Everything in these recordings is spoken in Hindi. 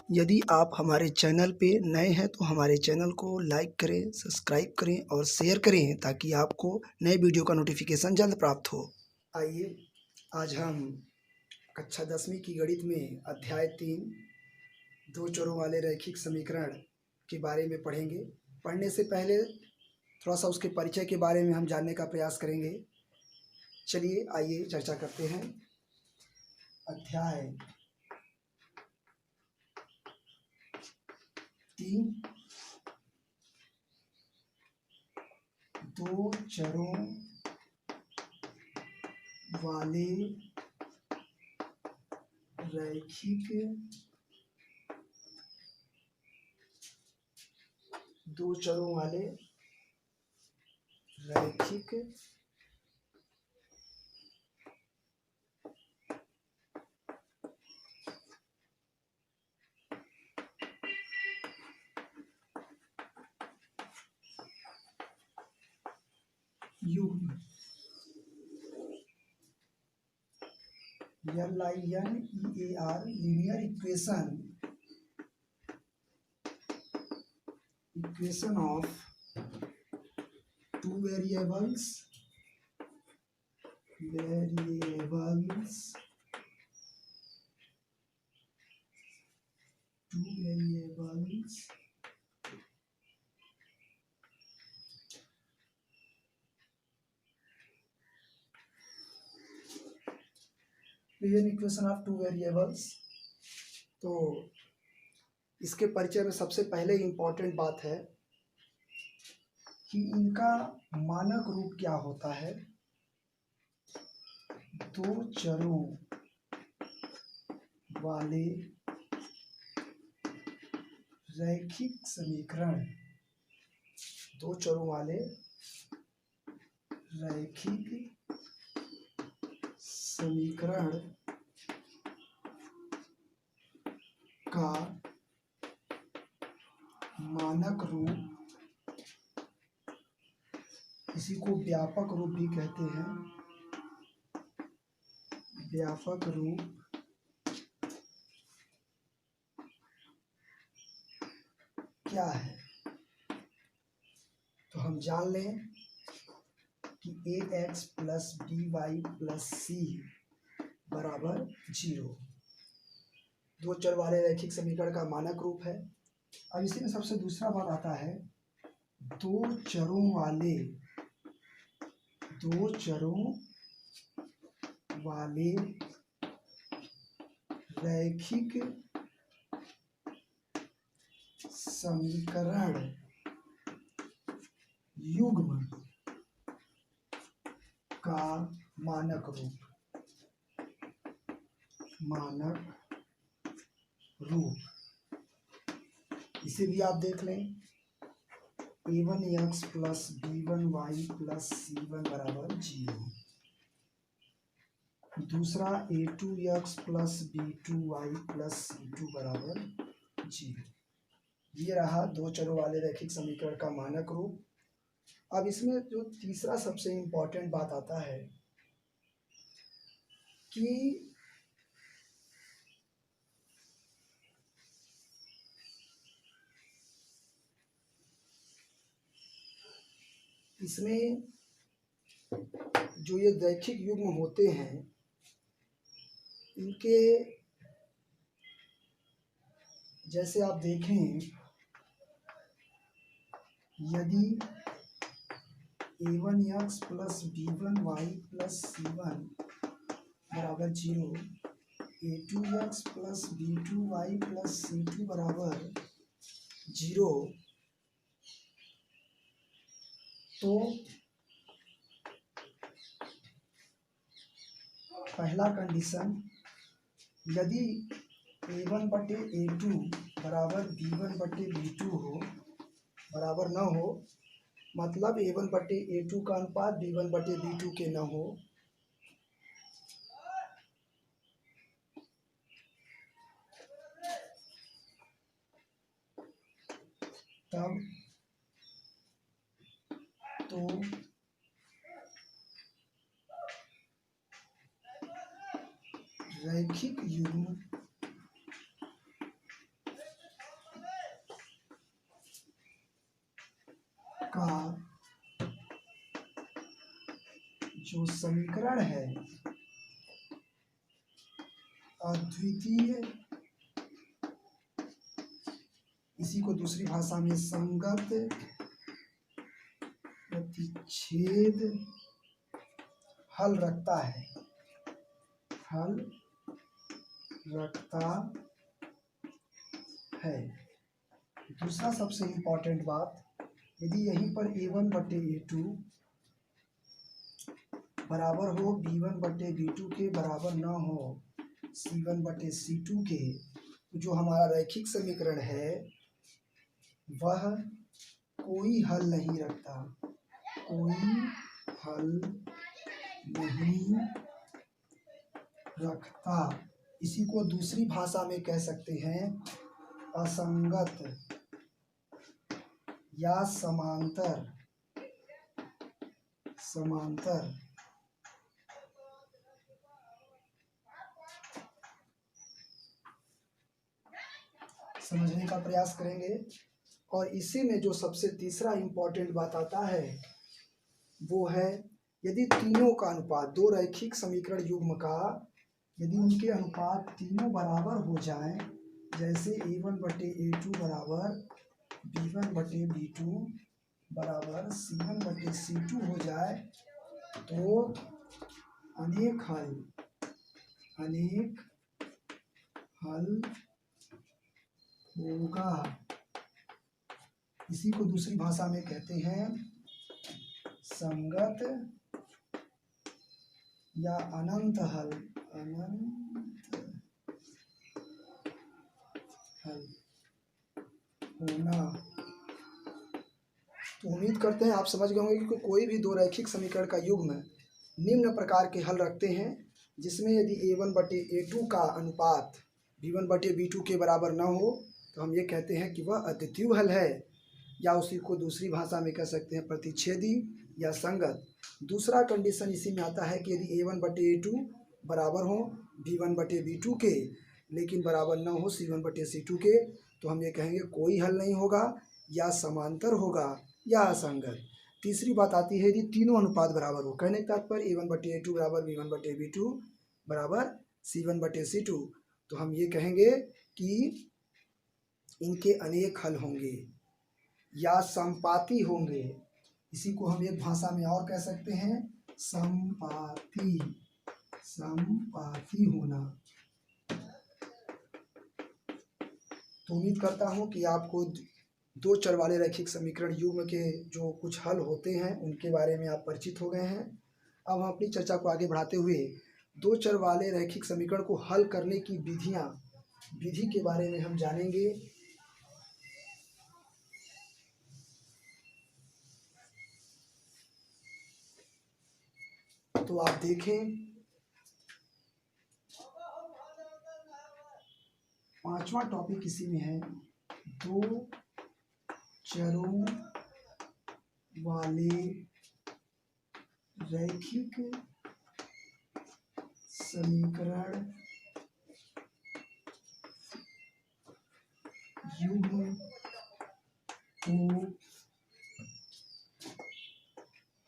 यदि आप हमारे चैनल पे नए हैं तो हमारे चैनल को लाइक करें, सब्सक्राइब करें और शेयर करें ताकि आपको नए वीडियो का नोटिफिकेशन जल्द प्राप्त हो। आइए आज हम कक्षा 10वीं की गणित में अध्याय 3 दो चरों वाले रैखिक समीकरण के बारे में पढ़ेंगे। पढ़ने से पहले थोड़ा सा उसके परिचय के बारे में हम जानने का प्रयास करेंगे। चलिए आइए चर्चा करते हैं। अध्याय 3 दो चरों वाले रैखिक युग्म LINEAR linear equation of two variables equation of two variables. तो इसके परिचय में सबसे पहले इम्पोर्टेंट बात है कि इनका मानक रूप क्या होता है। दो चरों वाले रैखिक समीकरण का मानक रूप, इसी को व्यापक रूप भी कहते हैं। व्यापक रूप क्या है तो हम जान लें कि ax plus by plus c बराबर 0 दो चर वाले रैखिक समीकरण का मानक रूप है। अब इसी में सबसे दूसरा बात आता है दो चरों वाले रैखिक समीकरण युग्म का मानक रूप इसे भी आप देख लें। a1x plus b1y plus c1 बराबर 0। दूसरा a2x plus b2y plus c2 बराबर 0। ये रहा दो चरों वाले रैखिक समीकरण का मानक रूप। अब इसमें जो तीसरा सबसे इम्पोर्टेंट बात आता है कि इसमें जो ये रैखिक युग्म होते हैं इनके जैसे आप देखें, यदि a1x plus b1y plus c1 बराबर 0, a2x plus b2y plus c2 बराबर 0, तो पहला कंडीशन यदि a1 बटे a2 बराबर b1 बटे b2 हो बराबर न हो, मतलब a1 बटे a2 का अनुपात b1 बटे b2 के न हो, तब तो रैखिक युग्म का जो समीकरण है अद्वितीय, इसी को दूसरी भाषा में संगत प्रतिच्छेद हल रखता है, हल रखता है। दूसरा सबसे इम्पोर्टेंट बात, यदि यहीं पर A1 बटे A2 बराबर हो B1 बटे B2 के बराबर ना हो C1 बटे C2 के, तो जो हमारा रैखिक समीकरण है वह कोई हल नहीं रखता, कोई हल नहीं रखता। इसी को दूसरी भाषा में कह सकते हैं असंगत या समांतर, समांतर। समझने का प्रयास करेंगे। और इसी में जो सबसे तीसरा इंपॉर्टेंट बात आता है वो है, यदि तीनों का अनुपात, दो रैखिक समीकरण युग्म का यदि उनके अनुपात तीनों बराबर हो जाएं, जैसे A1 बटे A2 बराबर B1 बटे B2 बराबर C1 बटे C2 हो जाए, तो अनेक हल होगा। इसी को दूसरी भाषा में कहते हैं संगत या अनंत हल, अनंत हल होना। तो उम्मीद करते हैं आप समझ गए होंगे कि कोई भी दो रैखिक समीकरण का युग्म निम्न प्रकार के हल रखते हैं, जिसमें यदि A1 बटे A2 का अनुपात B1 बटे B2 के बराबर न हो तो हम ये कहते हैं कि वह अद्वितीय हल है, या उसी को दूसरी भाषा में कह सकते हैं प्रतिच्छेदी या संगत। दूसरा कंडीशन इसी में आता है कि यदि A1 बटे A2 बराबर हो B1 बटे B2 के, लेकिन बराबर न हो C1 बटे C2 के, तो हम ये कहेंगे कोई हल नहीं होगा, या समांतर होगा या असंगत। तीसरी बात आती है यदि तीनों अनुपात बराबर हो, कहने का तात्पर्य A1 बटे A2 बराबर B1 बटे B2 बराबर C1 बटे C2, तो हम ये कहेंगे कि इनके अनेक हल होंगे या संपाती होंगे। इसी को हम एक भाषा में और कह सकते हैं संपाती, संपाती होना। तो उम्मीद करता हूँ कि आपको दो चर वाले रैखिक समीकरण युग्म के जो कुछ हल होते हैं उनके बारे में आप परिचित हो गए हैं। अब हम अपनी चर्चा को आगे बढ़ाते हुए दो चर वाले रैखिक समीकरण को हल करने की विधि के बारे में हम जानेंगे। तो आप देखें, पांचवा टॉपिक इसी में है, दो चरों वाले रैखिक समीकरण युग्म को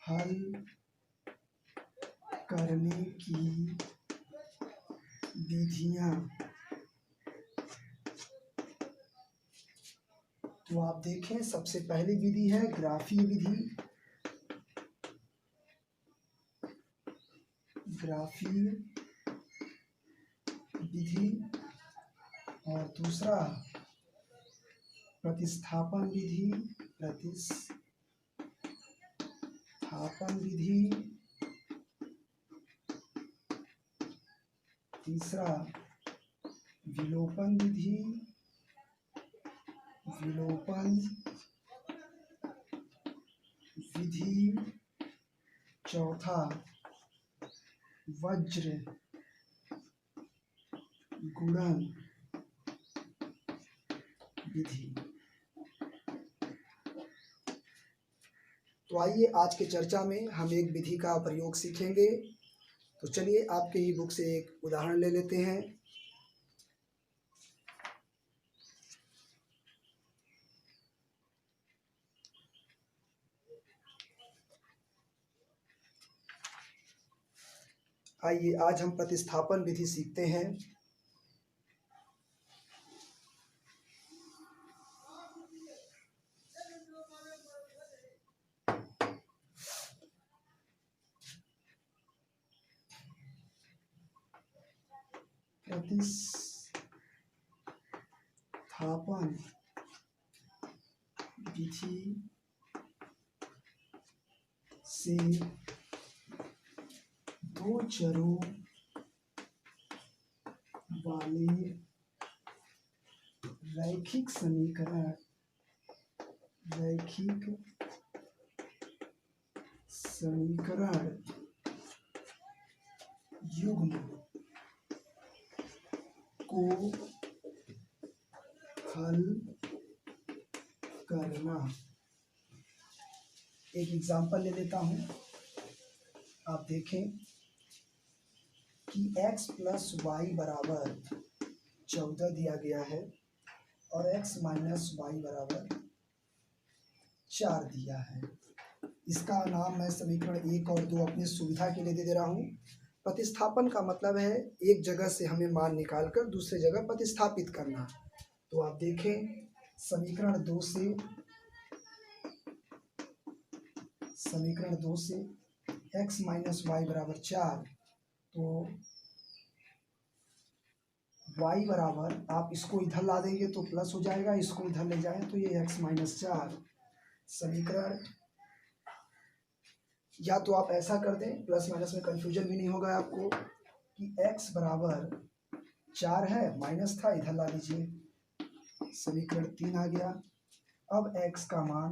हल करने की विधियां। तो आप देखें, सबसे पहली विधि है ग्राफीय विधि, ग्राफीय विधि, और दूसरा प्रतिस्थापन विधि, प्रतिस्थापन विधि, तीसरा विलोपन विधि, विलोपन विधि, चौथा वज्र गुणन विधि। तो आइए आज के चर्चा में हम एक विधि का प्रयोग सीखेंगे। तो चलिए आपके ही बुक से एक उदाहरण ले लेते हैं। आइए आज हम प्रतिस्थापन विधि सीखते हैं। प्रतिस्थापन विधि से दो चरों वाले रैखिक समीकरण युग्म को हल करना। एक एग्जांपल ले लेता हूं। आप देखें कि x प्लस वाई बराबर 14 दिया गया है और x माइनस वाई बराबर 4 दिया है। इसका नाम मैं समीकरण 1 और 2 अपनी सुविधा के लिए दे रहा हूँ। प्रतिस्थापन का मतलब है एक जगह से हमें मान निकालकर दूसरे जगह प्रतिस्थापित करना। तो आप देखें समीकरण 2 से x माइनस वाई बराबर 4, तो y बराबर, आप इसको इधर ला देंगे तो प्लस हो जाएगा, इसको इधर ले जाएं तो ये x माइनस 4 समीकरण। या तो आप ऐसा कर दें, प्लस माइनस में कंफ्यूजन भी नहीं होगा आपको, कि x बराबर 4 है, माइनस था, इधर ला दीजिए, समीकरण 3 आ गया। अब x का मान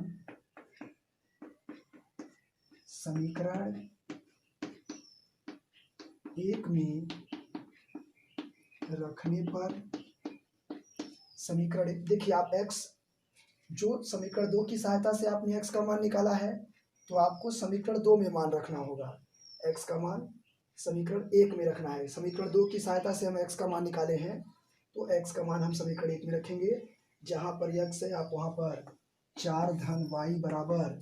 समीकरण 1 में रखने पर, समीकरण देखिए आप x, जो समीकरण 2 की सहायता से आपने x का मान निकाला है, तो आपको समीकरण 2 में मान रखना होगा। x का मान समीकरण 1 में रखना है। समीकरण 2 की सहायता से हम x का मान निकाले हैं, तो x का मान हम समीकरण 1 में रखेंगे। जहां पर x है आप वहां पर 4 धन y बराबर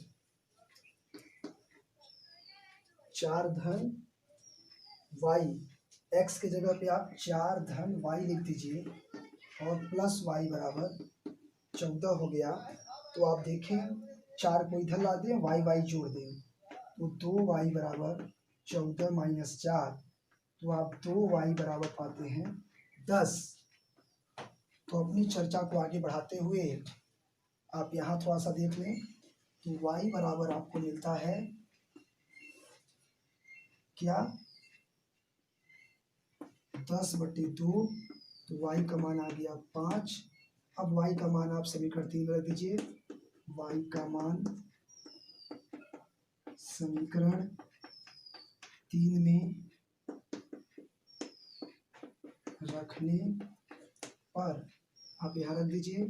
4 धन y, x की जगह पे आप 4 धन y लिख दीजिए और प्लस y बराबर 14 हो गया। तो आप देखें 4 को इधर ला दें, y जोड़ दें, तो 2y बराबर 14 माइनस 4, तो आप 2y बराबर पाते हैं 10। तो अपनी चर्चा को आगे बढ़ाते हुए आप यहाँ थोड़ा सा देख लें, तो y बराबर आपको मिलता है क्या, 10/2, तो y का मान आ गया 5। अब y का मान आप समीकरण 3 में रख दीजिए। y का मान समीकरण 3 में रखने पर आप यहाँ रख दीजिए,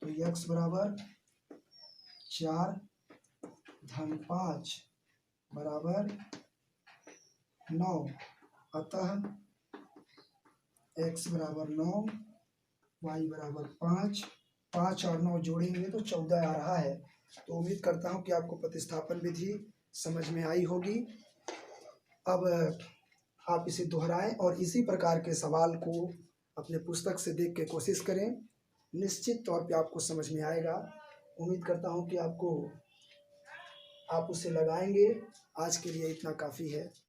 तो x बराबर 4 धन 5 बराबर 9, अतः x बराबर 9, y बराबर 5, 5 और 9 जोड़ेंगे तो 14 आ रहा है। तो उम्मीद करता हूँ कि आपको प्रतिस्थापन विधि समझ में आई होगी। अब आप इसे दोहराएं और इसी प्रकार के सवाल को अपने पुस्तक से देख के कोशिश करें, निश्चित तौर पे आपको समझ में आएगा। उम्मीद करता हूँ कि आप उसे लगाएंगे। आज के लिए इतना काफ़ी है।